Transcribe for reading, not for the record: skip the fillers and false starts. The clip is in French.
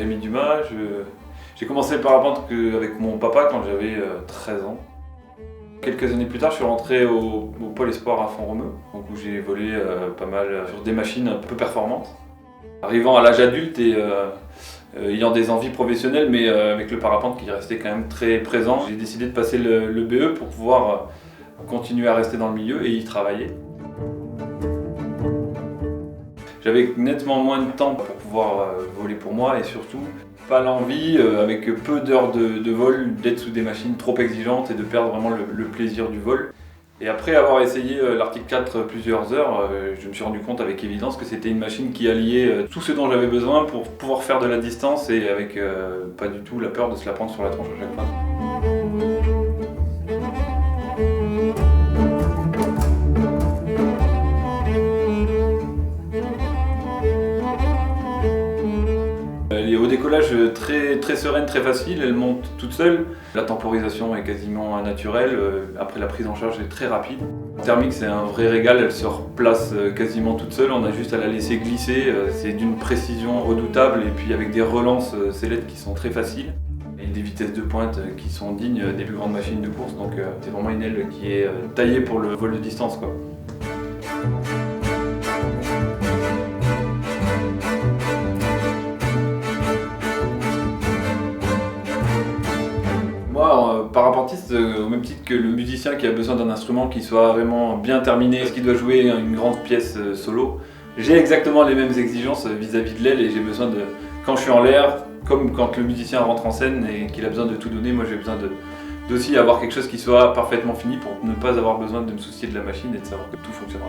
Camille Dumas. J'ai commencé le parapente avec mon papa quand j'avais 13 ans. Quelques années plus tard, je suis rentré au Pôle Espoir à Font-Romeu, où j'ai volé pas mal sur des machines un peu performantes. Arrivant à l'âge adulte et ayant des envies professionnelles, mais avec le parapente qui restait quand même très présent, j'ai décidé de passer le BE pour pouvoir continuer à rester dans le milieu et y travailler. J'avais nettement moins de temps pour pouvoir voler pour moi et surtout pas l'envie, avec peu d'heures de vol, d'être sous des machines trop exigeantes et de perdre vraiment le plaisir du vol. Et après avoir essayé l'Arctic 4 plusieurs heures, je me suis rendu compte avec évidence que c'était une machine qui alliait tout ce dont j'avais besoin pour pouvoir faire de la distance et avec pas du tout la peur de se la prendre sur la tronche à chaque fois. Elle est au décollage très sereine, très facile, elle monte toute seule. La temporisation est quasiment naturelle, après la prise en charge est très rapide. La thermique c'est un vrai régal, elle se replace quasiment toute seule, on a juste à la laisser glisser. C'est d'une précision redoutable et puis avec des relances sellettes qui sont très faciles. Et des vitesses de pointe qui sont dignes des plus grandes machines de course, donc c'est vraiment une aile qui est taillée pour le vol de distance, quoi. Moi, parapentiste, au même titre que le musicien qui a besoin d'un instrument qui soit vraiment bien terminé, qui doit jouer une grande pièce solo, j'ai exactement les mêmes exigences vis-à-vis de l'aile et j'ai besoin de, quand je suis en l'air, comme quand le musicien rentre en scène et qu'il a besoin de tout donner, moi j'ai besoin d'aussi avoir quelque chose qui soit parfaitement fini pour ne pas avoir besoin de me soucier de la machine et de savoir que tout fonctionnera.